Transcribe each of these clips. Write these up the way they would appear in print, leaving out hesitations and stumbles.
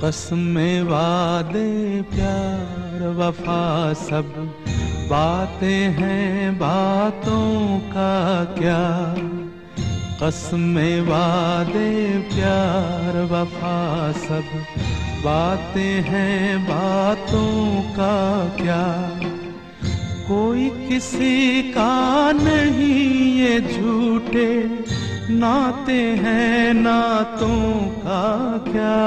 قسمیں وعدے پیار وفا سب باتیں ہیں باتوں کا کیا، قسمیں وعدے پیار وفا سب باتیں ہیں باتوں کا کیا، کوئی کسی کا نہیں یہ جھوٹے ناطے ہیں نعتوں کا کیا،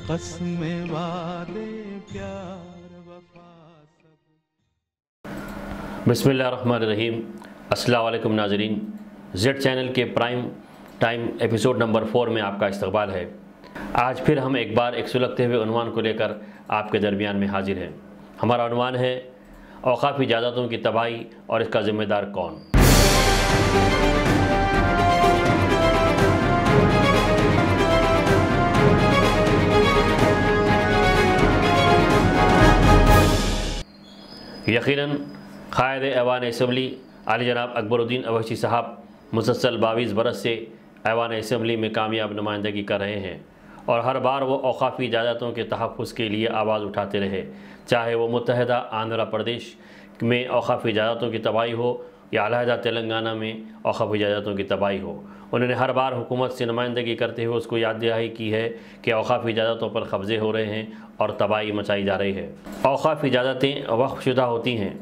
قسمیں وعدے پیار وفا سب۔ بسم اللہ الرحمن الرحیم۔ السلام علیکم ناظرین، زیڈ چینل کے پرائم ٹائم ایپیسوڈ نمبر 4 میں آپ کا استقبال ہے۔ آج پھر ہم ایک بار ایک سلگتے ہوئے عنوان کو لے کر آپ کے درمیان میں حاضر ہیں۔ ہمارا عنوان ہے اوقافی جائیدادوں کی تباہی اور اس کا ذمہ دار کون۔ یقیناً قائد ایوان اسمبلی عالی جناب اکبر الدین اویسی صاحب مسلسل 22 برس سے ایوان اسمبلی میں کامیاب نمائندگی کر رہے ہیں، اور ہر بار وہ اوقافی جائیدادوں کے تحفظ کے لیے آواز اٹھاتے رہے، چاہے وہ متحدہ آندھرا پردیش میں اوقافی جائیدادوں کی تباہی ہو یا علیحدہ تلنگانہ میں اوقافی جائیدادوں کی تباہی ہو۔ انہوں نے ہر بار حکومت سے نمائندگی کرتے ہوئے اس کو یاد دہانی کی ہے کہ اوقافی جائیدادوں پر قبضے ہو رہے ہیں اور تباہی مچائی جا رہی ہے۔ اوقافی جائیدادیں وقف شدہ ہوتی ہیں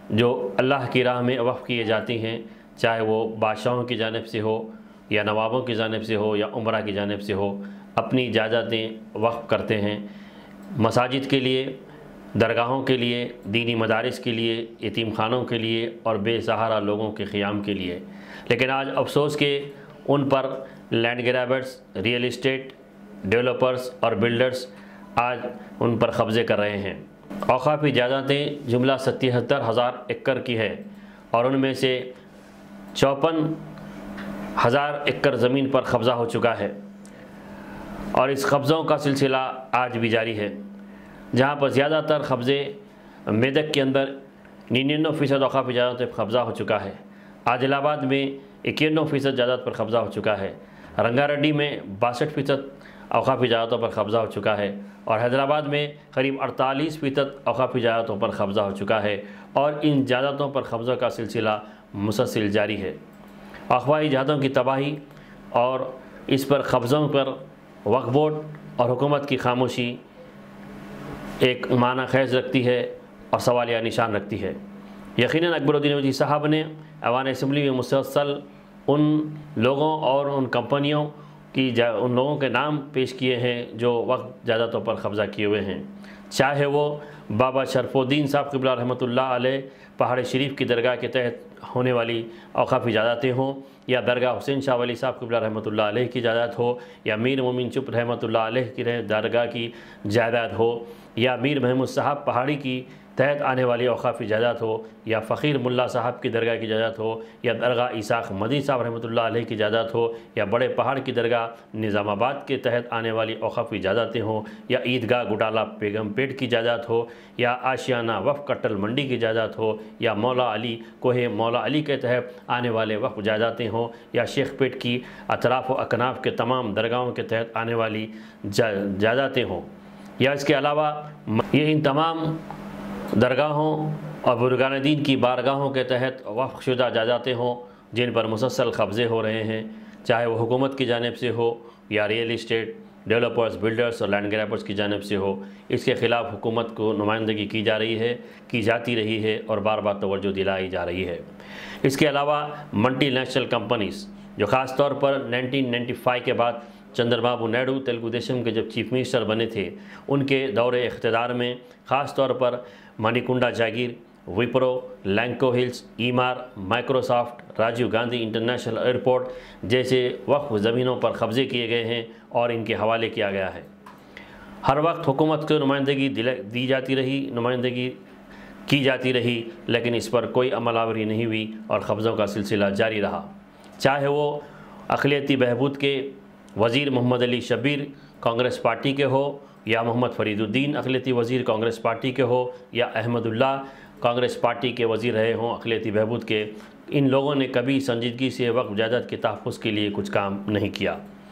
جو اللہ کی راہ میں وقف کیے جاتی ہیں، چاہے وہ بادشاہوں کی جانب سے ہو یا نوابوں کی جانب سے ہو یا عمرہ کی جانب سے ہو، اپنی جائیدادیں وقف کرتے ہیں مساجد کے لیے، درگاہوں کے لیے، دینی مدارس کے لیے، یتیم خانوں کے لیے اور بے سہارا لوگوں کے قیام کے لیے۔ لیکن آج افسوس کہ ان پر لینڈ گرابرز، ریئل اسٹیٹ ڈیولپرز اور بلڈرز آج ان پر قبضے کر رہے ہیں۔ اوقافی جائیدادیں جملہ 77,000 ایکڑ کی ہے اور ان میں سے 54,000 ایکڑ زمین پر قبضہ ہو چکا ہے، اور اس قبضوں کا سلسلہ آج بھی جاری ہے، جہاں پر زیادہ تر قبضے میدک کے اندر 99% اوقافی جائیداد پر قبضہ ہو چکا ہے، عادل آباد میں 91% جائیداد پر قبضہ ہو چکا ہے، رنگا ریڈی میں 62% اوقافی جائیدادوں پر قبضہ ہو چکا ہے، اور حیدرآباد میں قریب 48% اوقافی جائیدادوں پر قبضہ ہو چکا ہے، اور ان جائیدادوں پر قبضہ کا سلسلہ مسلسل جاری ہے۔ اوقافی جائیدادوں کی تباہی اور اس پر قبضوں پر وقف بورڈ اور حکومت کی خاموشی ایک معنی خیز رکھتی ہے اور سوالیہ نشان رکھتی ہے۔ یقیناً اکبر الدین اویسی صاحب نے ایوان اسمبلی میں مسلسل ان لوگوں اور ان کمپنیوں کی ان لوگوں کے نام پیش کیے ہیں جو وقف جائیدادوں پر قبضہ کیے ہوئے ہیں، چاہے وہ بابا شرف الدین صاحب قبلہ رحمۃ اللہ علیہ پہاڑ شریف کی درگاہ کے تحت ہونے والی اوقافی جائیدادیں ہوں، یا درگاہ حسین شاہ ولی صاحب قبلہ رحمۃ اللہ علیہ کی جائیداد ہو، یا میر مومن چپ رحمۃ اللہ علیہ کی درگاہ کی جائیداد ہو، یا میر محمود صاحب پہاڑی کی تحت آنے والی اوقافی جائیداد ہو، یا فقیر ملا صاحب کی درگاہ کی جائیداد ہو، یا درگاہ اسحاق مدنی صاحب رحمۃ اللہ علیہ کی جائیداد ہو، یا بڑے پہاڑ کی درگاہ نظام آباد کے تحت آنے والی اوقافی جائیدادیں ہوں، یا عیدگاہ گڈالہ بیگم پیٹ کی جائیداد ہو، یا آشیانہ وقف کٹل منڈی کی جائیداد ہو، یا مولا علی کوہ مولا علی کے تحت آنے والے وقف جائیدادیں ہوں، یا شیخ پیٹ کی اطراف و اکناف کے تمام درگاہوں کے تحت آنے والی جائیدادیں ہوں، یا اس کے علاوہ یہ ان تمام درگاہوں اور بزرگان دین کی بارگاہوں کے تحت وقف شدہ جائیدادیں ہوں جن پر مسلسل قبضے ہو رہے ہیں، چاہے وہ حکومت کی جانب سے ہو یا ریئل اسٹیٹ ڈیولپرز، بلڈرز اور لینڈ گرابرز کی جانب سے ہو، اس کے خلاف حکومت کو نمائندگی کی جا رہی ہے، کی جاتی رہی ہے اور بار بار توجہ دلائی جا رہی ہے۔ اس کے علاوہ ملٹی نیشنل کمپنیز جو خاص طور پر 1995 کے بعد چندر بابو نائیڈو تیلگو دیشم کے جب چیف منسٹر بنے تھے، ان کے دور اقتدار میں خاص طور پر Manikonda Jagir, Wipro, Lanco Hills, Emaar, Microsoft, Rajiv Gandhi International Airport جیسے وقف زمینوں پر قبضے کیے گئے ہیں اور ان کے حوالے کیا گیا ہے۔ ہر وقت حکومت کو نمائندگی دی جاتی رہی، نمائندگی کی جاتی رہی، لیکن اس پر کوئی عمل آوری نہیں ہوئی اور قبضوں کا سلسلہ جاری رہا، چاہے وہ اقلیتی بہبود کے وزیر محمد علی شبیر کانگریس پارٹی کے ہو، یا محمد فرید الدین اقلیتی وزیر کانگریس پارٹی کے ہو، یا احمد اللہ کانگریس پارٹی کے وزیر رہے ہوں اقلیتی بہبود کے۔ ان لوگوں نے کبھی سنجیدگی سے وقف جائیداد کے تحفظ کے لیے کچھ کام نہیں کیا۔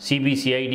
CBCID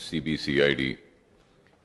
CBCID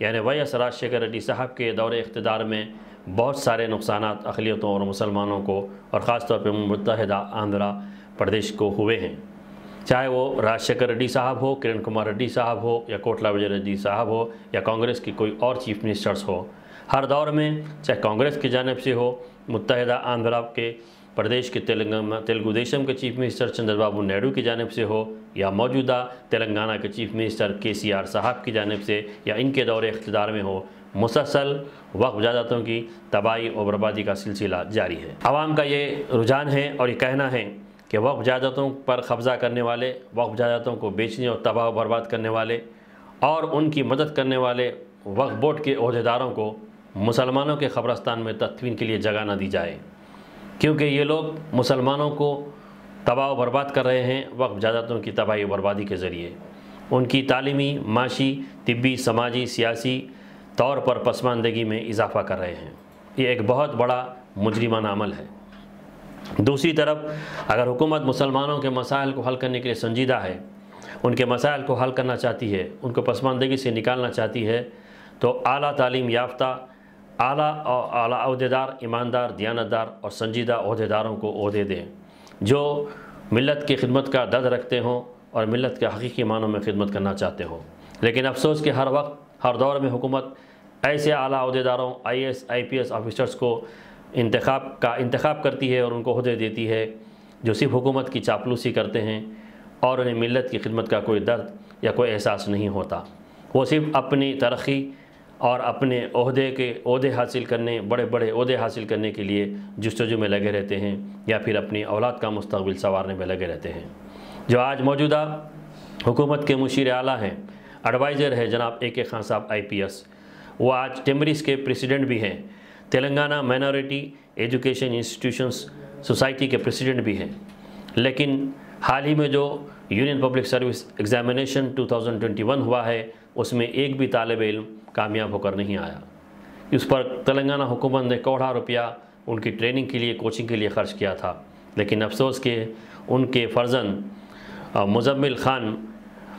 یعنی وائس راجشیکھر ریڈی صاحب کے دور اقتدار میں بہت سارے نقصانات اقلیتوں اور مسلمانوں کو اور خاص طور پہ متحدہ آندھرا پردیش کو ہوئے ہیں، چاہے وہ راجشیکھر ریڈی صاحب ہو، کرن کمار ریڈی صاحب ہو، یا کوٹلا وجے ریڈی صاحب ہو، یا کانگریس کی کوئی اور چیف منسٹرز ہو۔ ہر دور میں چاہے کانگریس کی جانب سے ہو، متحدہ آندھرا کے پردیش کے تیلگو دیشم کے چیف منسٹر چندر بابو نائیڈو کی جانب سے ہو، یا موجودہ تلنگانہ کے چیف منسٹر KCR صاحب کی جانب سے، یا ان کے دور اقتدار میں ہو، مسلسل وقف جائیدادوں کی تباہی اور بربادی کا سلسلہ جاری ہے۔ عوام کا یہ رجحان ہے اور یہ کہنا ہے کہ وقف جائیدادوں پر قبضہ کرنے والے، وقف جائیدادوں کو بیچنے اور تباہ و برباد کرنے والے اور ان کی مدد کرنے والے وقف بورڈ کے عہدیداروں کو مسلمانوں کے قبرستان میں تدفین کے لیے جگہ نہ دی جائے، کیونکہ یہ لوگ مسلمانوں کو تباہ و برباد کر رہے ہیں وقف جائیدادوں کی تباہی و بربادی کے ذریعے، ان کی تعلیمی، معاشی، طبی، سماجی، سیاسی طور پر پسماندگی میں اضافہ کر رہے ہیں۔ یہ ایک بہت بڑا مجرمانہ عمل ہے۔ دوسری طرف اگر حکومت مسلمانوں کے مسائل کو حل کرنے کے لیے سنجیدہ ہے، ان کے مسائل کو حل کرنا چاہتی ہے، ان کو پسماندگی سے نکالنا چاہتی ہے، تو اعلیٰ تعلیم یافتہ، اعلیٰ عہدیدار، ایماندار، دیانتدار اور سنجیدہ عہدیداروں کو عہدے دیں جو ملت کی خدمت کا درد رکھتے ہوں اور ملت کے حقیقی معنوں میں خدمت کرنا چاہتے ہوں۔ لیکن افسوس کہ ہر وقت، ہر دور میں حکومت ایسے اعلیٰ عہدیداروں، IAS IPS آفیسرز کو انتخاب کرتی ہے اور ان کو عہدے دیتی ہے جو صرف حکومت کی چاپلوسی کرتے ہیں اور انہیں ملت کی خدمت کا کوئی درد یا کوئی احساس نہیں ہوتا۔ وہ صرف اپنی ترقی اور اپنے عہدے حاصل کرنے، بڑے بڑے عہدے حاصل کرنے کے لیے جستجو میں لگے رہتے ہیں، یا پھر اپنی اولاد کا مستقبل سنوارنے میں لگے رہتے ہیں۔ جو آج موجودہ حکومت کے مشیر اعلیٰ ہیں، ایڈوائزر ہے جناب AK خان صاحب IPS، وہ آج ٹیمریس کے پریسیڈنٹ بھی ہیں، Telangana minority education institutions society کے پریسیڈنٹ بھی ہیں، لیکن حال ہی میں جو یونین پبلک سروس ایگزامینیشن 2021 ہوا ہے، اس میں ایک بھی طالب علم کامیاب ہو کر نہیں آیا۔ اس پر تلنگانہ حکومت نے کروڑا روپیہ ان کی ٹریننگ کے لیے، کوچنگ کے لیے خرچ کیا تھا، لیکن افسوس کہ ان کے فرزند مزمل خان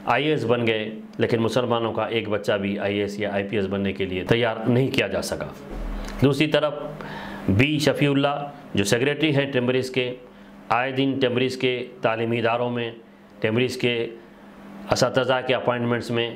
IAS بن گئے، لیکن مسلمانوں کا ایک بچہ بھی IAS یا IPS بننے کے لیے تیار نہیں کیا جا سکا۔ دوسری طرف B شفیع اللہ جو سیکریٹری ہیں ٹیمریس کے، آئے دن ٹیمریس کے تعلیمی اداروں میں، ٹیمریس کے اساتذہ کے اپائنٹمنٹس میں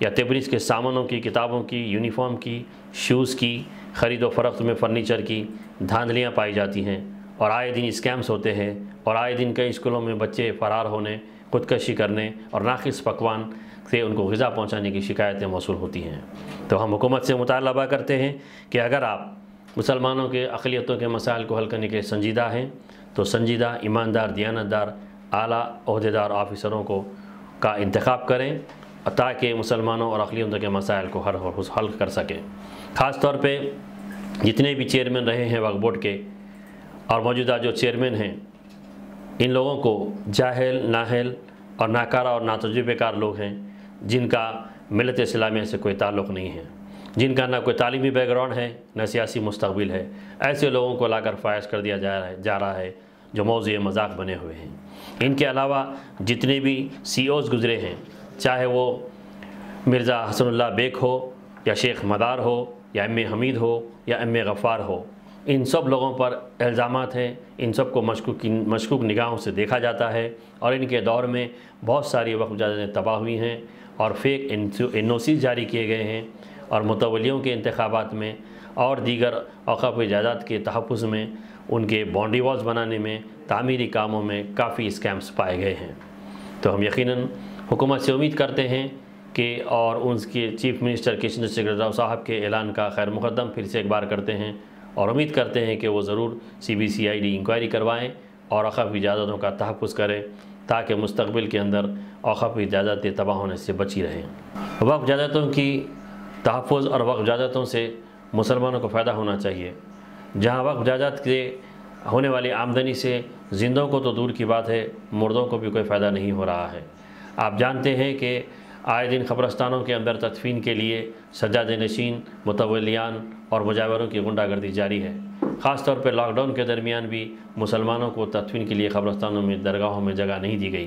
یا ٹیمریس کے سامانوں کی، کتابوں کی، یونیفارم کی، شوز کی خرید و فروخت میں، فرنیچر کی دھاندلیاں پائی جاتی ہیں اور آئے دن اسکیمز ہوتے ہیں، اور آئے دن کئی اسکولوں میں بچے فرار ہونے، خودکشی کرنے اور ناقص پکوان سے ان کو غذا پہنچانے کی شکایتیں موصول ہوتی ہیں۔ تو ہم حکومت سے مطالبہ کرتے ہیں کہ اگر آپ مسلمانوں کے اقلیتوں کے مسائل کو حل کرنے کے لیے سنجیدہ ہیں تو سنجیدہ، ایماندار، دیانتدار، اعلیٰ عہدیدار آفیسروں کا انتخاب کریں تاکہ مسلمانوں اور اقلیتوں کے مسائل کو حل کر سکیں۔ خاص طور پہ جتنے بھی چیئرمین رہے ہیں وقف بورڈ کے اور موجودہ جو چیئرمین ہیں، ان لوگوں کو جاہل، نااہل اور ناکارہ اور ناتجربے کار لوگ ہیں جن کا ملت اسلامیہ سے کوئی تعلق نہیں ہے، جن کا نہ کوئی تعلیمی بیک گراؤنڈ ہے، نہ سیاسی مستقبل ہے، ایسے لوگوں کو لا کر فائز کر دیا جا رہا ہے جو موضوع مذاق بنے ہوئے ہیں۔ ان کے علاوہ جتنے بھی CEOs گزرے ہیں، چاہے وہ مرزا حسن اللہ بیگ ہو یا شیخ مدار ہو یا M.A. حمید ہو یا M.A. غفار ہو، ان سب لوگوں پر الزامات ہیں، ان سب کو مشکوک نگاہوں سے دیکھا جاتا ہے، اور ان کے دور میں بہت ساری وقف جائیدادیں تباہ ہوئی ہیں اور فیک NOCs جاری کیے گئے ہیں، اور متولیوں کے انتخابات میں اور دیگر اوقاف جائیداد کے تحفظ میں، ان کے باؤنڈری والز بنانے میں، تعمیری کاموں میں کافی اسکیمز پائے گئے ہیں۔ تو ہم یقیناً حکومت سے امید کرتے ہیں کہ اور ان کے چیف منسٹر کے چندر شیکھر راؤ صاحب کے اعلان کا خیر مقدم پھر سے ایک بار کرتے ہیں، اور امید کرتے ہیں کہ وہ ضرور CBCID انکوائری کروائیں اور اوقافی جائیدادوں کا تحفظ کریں تاکہ مستقبل کے اندر اوقافی جائیدادیں تباہ ہونے سے بچی رہیں۔ وقف جائیدادوں کی تحفظ اور وقف جائیدادوں سے مسلمانوں کو فائدہ ہونا چاہیے۔ جہاں وقف جائیداد کے ہونے والی آمدنی سے زندوں کو تو دور کی بات ہے، مردوں کو بھی کوئی فائدہ نہیں ہو رہا ہے۔ آپ جانتے ہیں کہ آئے دن قبرستانوں کے اندر تدفین کے لیے سجادہ نشین، متولیان اور مجاوروں کی غنڈہ گردی جاری ہے۔ خاص طور پہ لاک ڈاؤن کے درمیان بھی مسلمانوں کو تدفین کے لیے قبرستانوں میں، درگاہوں میں جگہ نہیں دی گئی۔